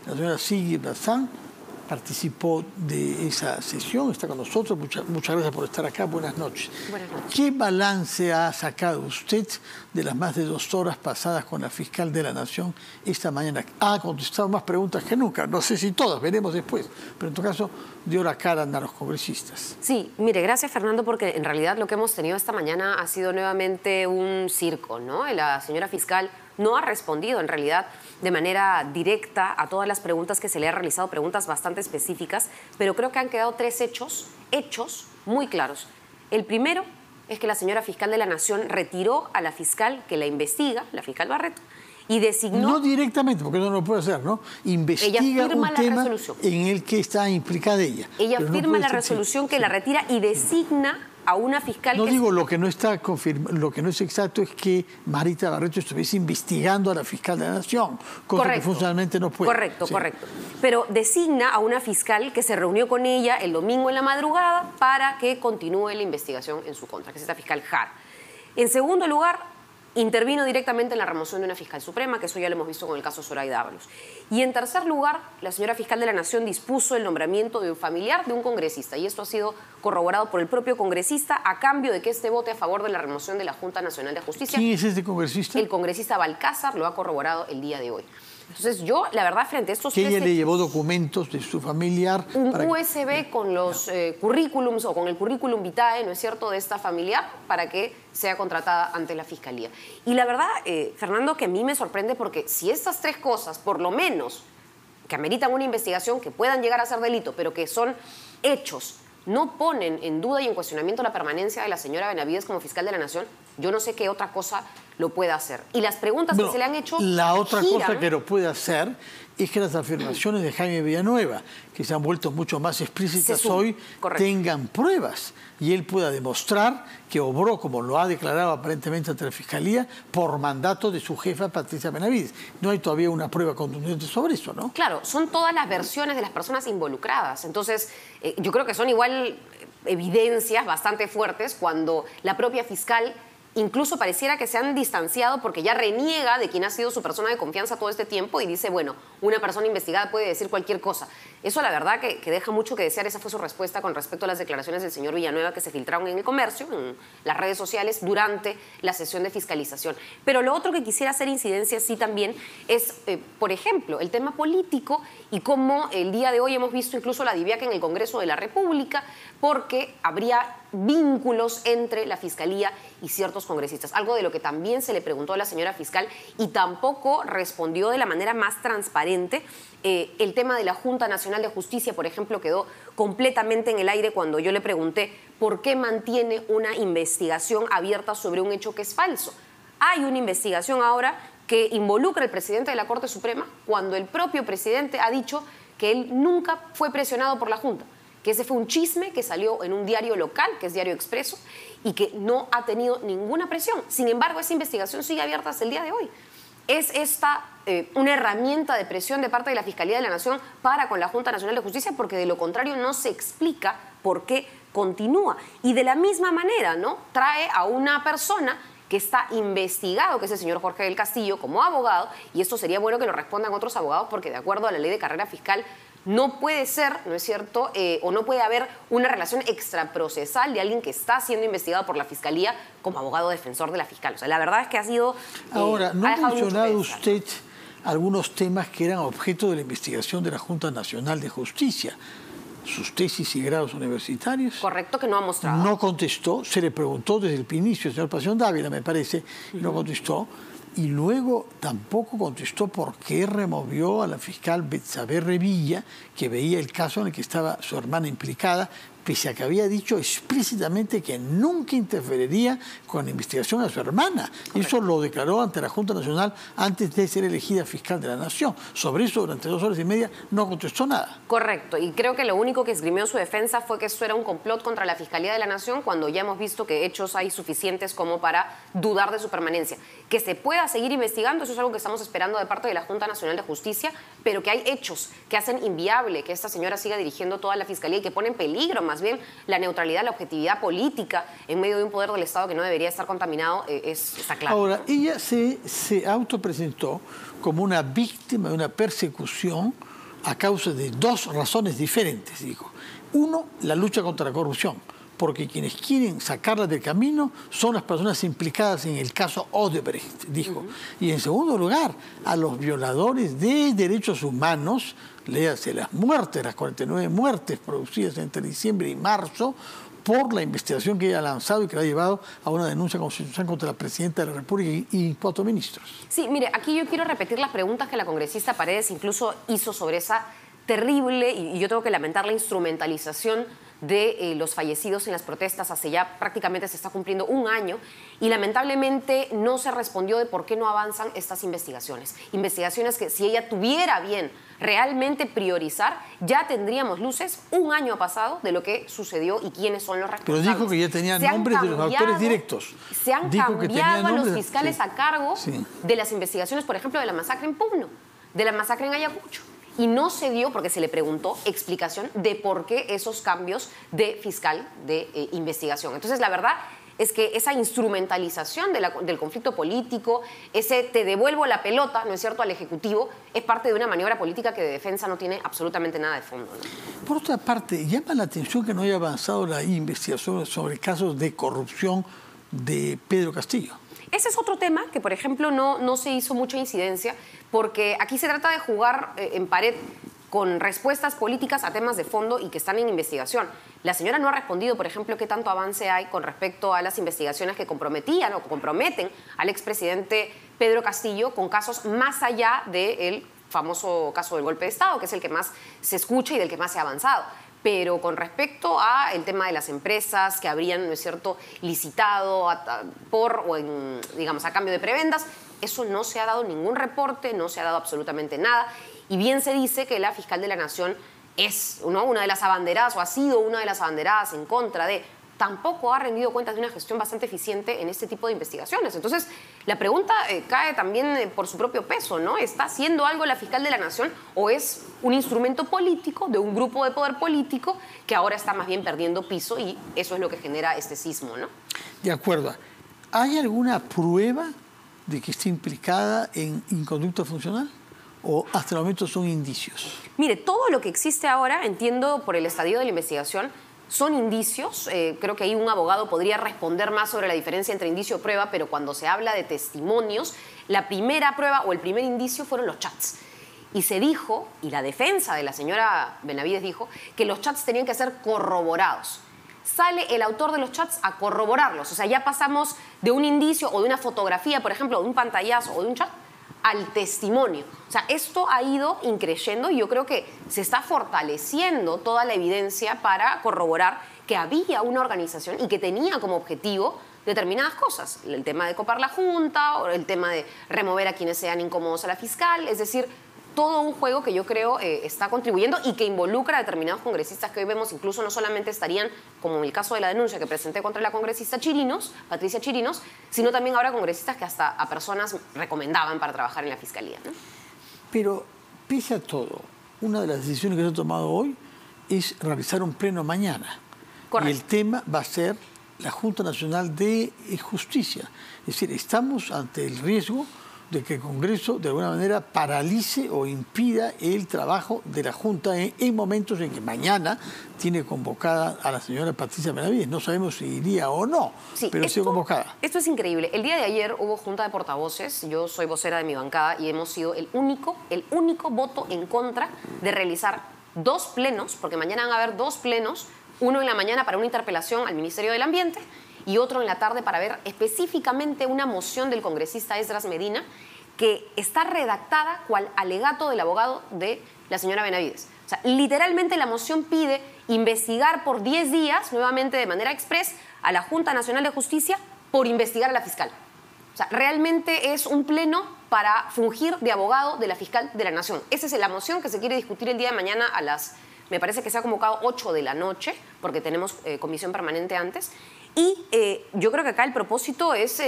La señora Sigrid Bazán participó de esa sesión, está con nosotros. Muchas gracias por estar acá. Buenas noches. Buenas noches. ¿Qué balance ha sacado usted de las más de 2 horas pasadas con la fiscal de la Nación esta mañana? Ha contestado más preguntas que nunca. No sé si todas, veremos después. Pero en todo caso, dio la cara a los congresistas. Sí, mire, gracias Fernando, porque en realidad lo que hemos tenido esta mañana ha sido nuevamente un circo, ¿no? La señora fiscal no ha respondido en realidad de manera directa a todas las preguntas que se le han realizado, preguntas bastante específicas, pero creo que han quedado 3 hechos muy claros. El primero es que la señora fiscal de la Nación retiró a la fiscal que la investiga, la fiscal Barreto, y designó... No directamente, porque no lo puede hacer, ¿no? Investiga un tema en el que está implicada ella. Ella firma la resolución que la retira y designa a una fiscal. No digo, lo que no está confirmado, lo que no es exacto es que Marita Barreto estuviese investigando a la fiscal de la Nación, cosa que funcionalmente no puede. Correcto, correcto. Pero designa a una fiscal que se reunió con ella el domingo en la madrugada para que continúe la investigación en su contra, que es esta fiscal Jara. En segundo lugar, intervino directamente en la remoción de una fiscal suprema, que eso ya lo hemos visto con el caso Zoraida Ábalos. Y en tercer lugar, la señora fiscal de la Nación dispuso el nombramiento de un familiar de un congresista, y esto ha sido corroborado por el propio congresista a cambio de que este vote a favor de la remoción de la Junta Nacional de Justicia. ¿Quién es este congresista? El congresista Balcázar lo ha corroborado el día de hoy. Entonces yo, la verdad, frente a estos que ella le llevó documentos de su familiar. Un USB con los currículums o con el currículum vitae, ¿no es cierto?, de esta familiar para que sea contratada ante la Fiscalía. Y la verdad, Fernando, que a mí me sorprende porque si estas 3 cosas, por lo menos, que ameritan una investigación, que puedan llegar a ser delito, pero que son hechos, no ponen en duda y en cuestionamiento la permanencia de la señora Benavides como fiscal de la Nación, yo no sé qué otra cosa lo pueda hacer. Y las preguntas que se le han hecho... La otra cosa que lo puede hacer es que las afirmaciones de Jaime Villanueva, que se han vuelto mucho más explícitas hoy, tengan pruebas. Y él pueda demostrar que obró, como lo ha declarado aparentemente ante la Fiscalía, por mandato de su jefa, Patricia Benavides. No hay todavía una prueba contundente sobre eso, ¿no? Claro, son todas las versiones de las personas involucradas. Entonces, yo creo que son igual evidencias bastante fuertes cuando la propia fiscal incluso pareciera que se han distanciado porque ya reniega de quien ha sido su persona de confianza todo este tiempo y dice, bueno, una persona investigada puede decir cualquier cosa. Eso la verdad que deja mucho que desear. Esa fue su respuesta con respecto a las declaraciones del señor Villanueva que se filtraron en El Comercio, en las redes sociales, durante la sesión de fiscalización. Pero lo otro que quisiera hacer incidencia sí también es, por ejemplo, el tema político y cómo el día de hoy hemos visto incluso la diviaca en el Congreso de la República porque habría vínculos entre la Fiscalía y ciertos congresistas, algo de lo que también se le preguntó a la señora fiscal y tampoco respondió de la manera más transparente. El tema de la Junta Nacional de Justicia, por ejemplo, quedó completamente en el aire cuando yo le pregunté por qué mantiene una investigación abierta sobre un hecho que es falso. Hay una investigación ahora que involucra al presidente de la Corte Suprema cuando el propio presidente ha dicho que él nunca fue presionado por la Junta, que ese fue un chisme que salió en un diario local, que es Diario Expreso, y que no ha tenido ninguna presión. Sin embargo, esa investigación sigue abierta hasta el día de hoy. ¿Es esta una herramienta de presión de parte de la Fiscalía de la Nación para con la Junta Nacional de Justicia? Porque de lo contrario no se explica por qué continúa. Y de la misma manera, ¿no?, trae a una persona que está investigado, que es el señor Jorge del Castillo, como abogado, y esto sería bueno que lo respondan otros abogados porque de acuerdo a la ley de carrera fiscal no puede ser, ¿no es cierto?, o no puede haber una relación extraprocesal de alguien que está siendo investigado por la Fiscalía como abogado defensor de la fiscal. O sea, la verdad es que ha sido... Ahora, ¿no ha mencionado usted algunos temas que eran objeto de la investigación de la Junta Nacional de Justicia? Sus tesis y grados universitarios. Correcto, que no ha mostrado. No contestó, se le preguntó desde el inicio, el señor Pasión Dávila, me parece, y no contestó. Y luego tampoco contestó por qué removió a la fiscal Betsabe Revilla, que veía el caso en el que estaba su hermana implicada, pese a que había dicho explícitamente que nunca interferiría con la investigación a su hermana. Correcto. Eso lo declaró ante la Junta Nacional antes de ser elegida fiscal de la Nación. Sobre eso, durante 2 horas y media, no contestó nada. Correcto, y creo que lo único que esgrimió su defensa fue que esto era un complot contra la Fiscalía de la Nación, cuando ya hemos visto que hechos hay suficientes como para dudar de su permanencia. Que se pueda seguir investigando, eso es algo que estamos esperando de parte de la Junta Nacional de Justicia, pero que hay hechos que hacen inviable que esta señora siga dirigiendo toda la Fiscalía y que pone en peligro más bien la neutralidad, la objetividad política en medio de un poder del Estado que no debería estar contaminado, está claro. Ahora, ella se autopresentó como una víctima de una persecución a causa de dos razones diferentes, dijo. Uno, la lucha contra la corrupción, porque quienes quieren sacarla del camino son las personas implicadas en el caso Odebrecht, dijo. Y en segundo lugar, a los violadores de derechos humanos, léase las muertes, las 49 muertes producidas entre diciembre y marzo, por la investigación que ella ha lanzado y que la ha llevado a una denuncia constitucional contra la presidenta de la República y 4 ministros. Sí, mire, aquí yo quiero repetir las preguntas que la congresista Paredes incluso hizo sobre esa terrible, y yo tengo que lamentar la instrumentalización de los fallecidos en las protestas. Hace ya prácticamente se está cumpliendo un año y lamentablemente no se respondió de por qué no avanzan estas investigaciones. Investigaciones que si ella tuviera bien realmente priorizar, ya tendríamos luces. Un año ha pasado de lo que sucedió y quiénes son los responsables. Pero dijo que ya tenía nombres de los autores directos. Se han cambiado a los fiscales a cargo sí, de las investigaciones, por ejemplo, de la masacre en Puno, de la masacre en Ayacucho. Y no se dio, porque se le preguntó, explicación de por qué esos cambios de fiscal de investigación. Entonces, la verdad es que esa instrumentalización del conflicto político, ese te devuelvo la pelota, ¿no es cierto?, al Ejecutivo, es parte de una maniobra política que de defensa no tiene absolutamente nada de fondo, ¿no? Por otra parte, llama la atención que no haya avanzado la investigación sobre casos de corrupción de Pedro Castillo. Ese es otro tema que, por ejemplo, no se hizo mucha incidencia, porque aquí se trata de jugar en pared con respuestas políticas a temas de fondo y que están en investigación. La señora no ha respondido, por ejemplo, qué tanto avance hay con respecto a las investigaciones que comprometían o comprometen al expresidente Pedro Castillo con casos más allá del famoso caso del golpe de Estado, que es el que más se escucha y del que más se ha avanzado. Pero con respecto al tema de las empresas que habrían, ¿no es cierto?, licitado por o en, digamos, a cambio de prebendas, eso no se ha dado ningún reporte, no se ha dado absolutamente nada. Y bien se dice que la fiscal de la Nación es, ¿no?, una de las abanderadas o ha sido una de las abanderadas en contra de... Tampoco ha rendido cuentas de una gestión bastante eficiente en este tipo de investigaciones. Entonces, la pregunta cae también por su propio peso, ¿no? ¿Está haciendo algo la fiscal de la Nación o es un instrumento político de un grupo de poder político que ahora está más bien perdiendo piso y eso es lo que genera este sismo, ¿no? De acuerdo. ¿Hay alguna prueba de que esté implicada en inconducta funcional? ¿O hasta el momento son indicios? Mire, todo lo que existe ahora, entiendo por el estadio de la investigación, son indicios. Creo que ahí un abogado podría responder más sobre la diferencia entre indicio y prueba, pero cuando se habla de testimonios, la primera prueba o el primer indicio fueron los chats. Y se dijo, y la defensa de la señora Benavides dijo, que los chats tenían que ser corroborados. Sale el autor de los chats a corroborarlos. O sea, ya pasamos de un indicio o de una fotografía, por ejemplo, de un pantallazo o de un chat, al testimonio. O sea, esto ha ido increyendo y yo creo que se está fortaleciendo toda la evidencia para corroborar que había una organización y que tenía como objetivo determinadas cosas. El tema de copar la Junta, o el tema de remover a quienes sean incómodos a la fiscal, es decir, todo un juego que yo creo está contribuyendo y que involucra a determinados congresistas que hoy vemos, incluso no solamente estarían, como en el caso de la denuncia que presenté contra la congresista Chirinos, Patricia Chirinos, sino también ahora congresistas que hasta a personas recomendaban para trabajar en la fiscalía, ¿no? Pero, pese a todo, una de las decisiones que se ha tomado hoy es realizar un pleno mañana. Correcto. Y el tema va a ser la Junta Nacional de Justicia. Es decir, estamos ante el riesgo de que el Congreso de alguna manera paralice o impida el trabajo de la Junta en momentos en que mañana tiene convocada a la señora Patricia Benavides. No sabemos si iría o no, sí, pero ha sido convocada. Esto es increíble. El día de ayer hubo junta de portavoces, yo soy vocera de mi bancada y hemos sido el único voto en contra de realizar 2 plenos, porque mañana van a haber 2 plenos, uno en la mañana para una interpelación al Ministerio del Ambiente y otro en la tarde para ver específicamente una moción del congresista Esdras Medina que está redactada cual alegato del abogado de la señora Benavides. O sea, literalmente la moción pide investigar por 10 días, nuevamente de manera express, a la Junta Nacional de Justicia por investigar a la fiscal. O sea, realmente es un pleno para fungir de abogado de la fiscal de la Nación. Esa es la moción que se quiere discutir el día de mañana a las, me parece que se ha convocado 8 de la noche, porque tenemos comisión permanente antes. Y yo creo que acá el propósito es,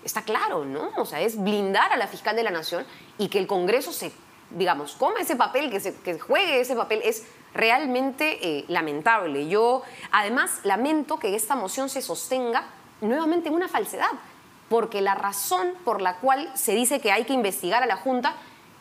está claro, ¿no? O sea, es blindar a la fiscal de la Nación y que el Congreso se, digamos, coma ese papel, que juegue ese papel. Es realmente lamentable. Yo, además, lamento que esta moción se sostenga nuevamente en una falsedad, porque la razón por la cual se dice que hay que investigar a la Junta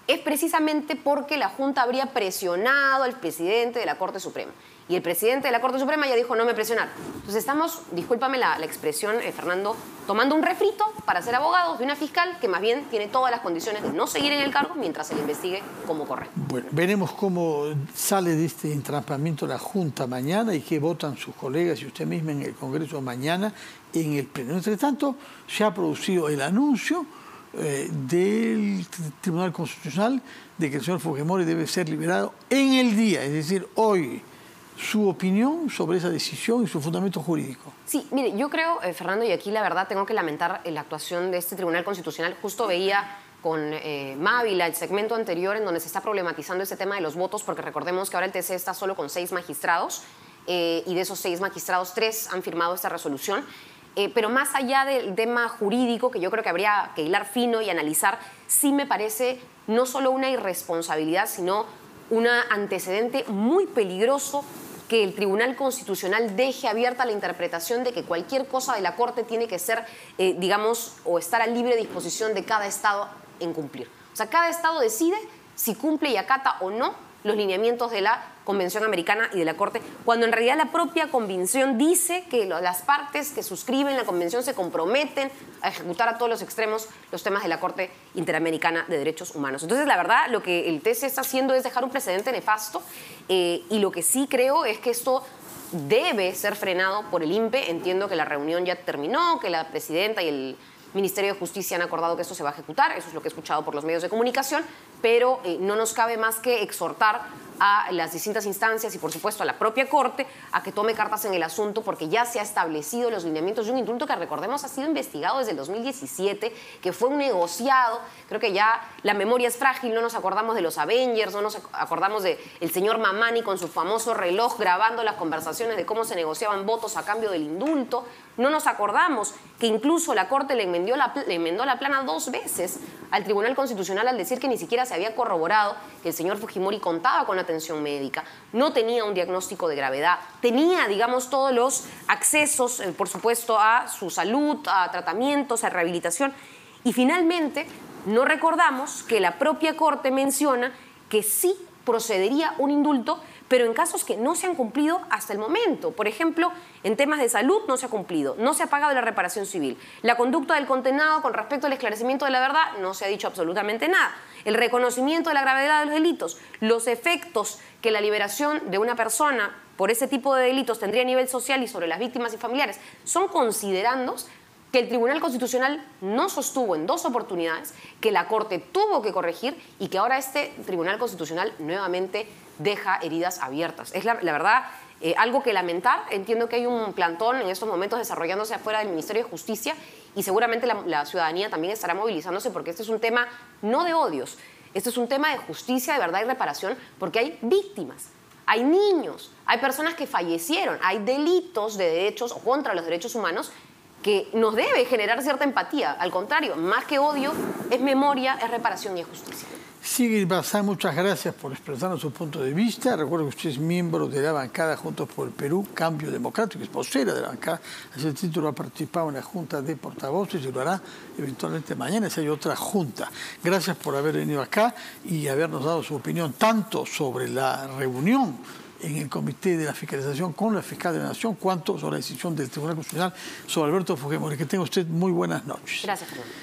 es precisamente porque la Junta habría presionado al presidente de la Corte Suprema. Y el presidente de la Corte Suprema ya dijo, no me presionar. Entonces estamos, discúlpame la expresión, Fernando, tomando un refrito para ser abogados de una fiscal que más bien tiene todas las condiciones de no seguir en el cargo mientras se le investigue como corre. Bueno, veremos cómo sale de este entrampamiento la Junta mañana y qué votan sus colegas y usted misma en el Congreso mañana en el Pleno. Entre tanto, se ha producido el anuncio del Tribunal Constitucional de que el señor Fujimori debe ser liberado en el día, es decir, hoy. Su opinión sobre esa decisión y su fundamento jurídico. Sí, mire, yo creo, Fernando, y aquí la verdad tengo que lamentar la actuación de este Tribunal Constitucional. Justo veía con Mávila el segmento anterior en donde se está problematizando ese tema de los votos, porque recordemos que ahora el TC está solo con 6 magistrados y de esos 6 magistrados, 3 han firmado esta resolución. Pero más allá del tema jurídico, que yo creo que habría que hilar fino y analizar, sí me parece no solo una irresponsabilidad, sino un antecedente muy peligroso que el Tribunal Constitucional deje abierta la interpretación de que cualquier cosa de la Corte tiene que ser, digamos, o estar a libre disposición de cada Estado en cumplir. O sea, cada Estado decide si cumple y acata o no los lineamientos de la Convención Americana y de la Corte, cuando en realidad la propia Convención dice que las partes que suscriben la Convención se comprometen a ejecutar a todos los extremos los temas de la Corte Interamericana de Derechos Humanos. Entonces, la verdad, lo que el TC está haciendo es dejar un precedente nefasto y lo que sí creo es que esto debe ser frenado por el INPE. Entiendo que la reunión ya terminó, que la presidenta y el Ministerio de Justicia han acordado que esto se va a ejecutar, eso es lo que he escuchado por los medios de comunicación, pero no nos cabe más que exhortar a las distintas instancias y, por supuesto, a la propia Corte a que tome cartas en el asunto, porque ya se ha establecido los lineamientos de un indulto que, recordemos, ha sido investigado desde el 2017, que fue un negociado. Creo que ya la memoria es frágil, no nos acordamos de los Avengers, no nos acordamos del señor Mamani con su famoso reloj grabando las conversaciones de cómo se negociaban votos a cambio del indulto. No nos acordamos que incluso la Corte le enmendó la plana 2 veces al Tribunal Constitucional al decir que ni siquiera se había corroborado que el señor Fujimori contaba con atención médica, no tenía un diagnóstico de gravedad, tenía, digamos, todos los accesos, por supuesto, a su salud, a tratamientos, a rehabilitación. Y finalmente, no recordamos que la propia Corte menciona que sí procedería un indulto, pero en casos que no se han cumplido hasta el momento. Por ejemplo, en temas de salud no se ha cumplido, no se ha pagado la reparación civil. La conducta del condenado con respecto al esclarecimiento de la verdad no se ha dicho absolutamente nada. El reconocimiento de la gravedad de los delitos, los efectos que la liberación de una persona por ese tipo de delitos tendría a nivel social y sobre las víctimas y familiares, son considerandos que el Tribunal Constitucional no sostuvo en 2 oportunidades, que la Corte tuvo que corregir y que ahora este Tribunal Constitucional nuevamente deja heridas abiertas. Es la verdad algo que lamentar. Entiendo que hay un plantón en estos momentos desarrollándose afuera del Ministerio de Justicia y seguramente la ciudadanía también estará movilizándose, porque este es un tema no de odios, este es un tema de justicia, de verdad y reparación, porque hay víctimas, hay niños, hay personas que fallecieron, hay delitos de derechos o contra los derechos humanos que nos debe generar cierta empatía. Al contrario, más que odio, es memoria, es reparación y es justicia. Sigrid Bazán, muchas gracias por expresarnos su punto de vista. Recuerdo que usted es miembro de la bancada Juntos por el Perú, Cambio Democrático, es vocera de la bancada. A ese título ha participado en la Junta de Portavoces y lo hará eventualmente mañana si hay otra junta. Gracias por haber venido acá y habernos dado su opinión tanto sobre la reunión en el Comité de la Fiscalización con la Fiscal de la Nación, cuanto sobre la decisión del Tribunal Constitucional sobre Alberto Fujimori. Que tenga usted muy buenas noches. Gracias, Fernando.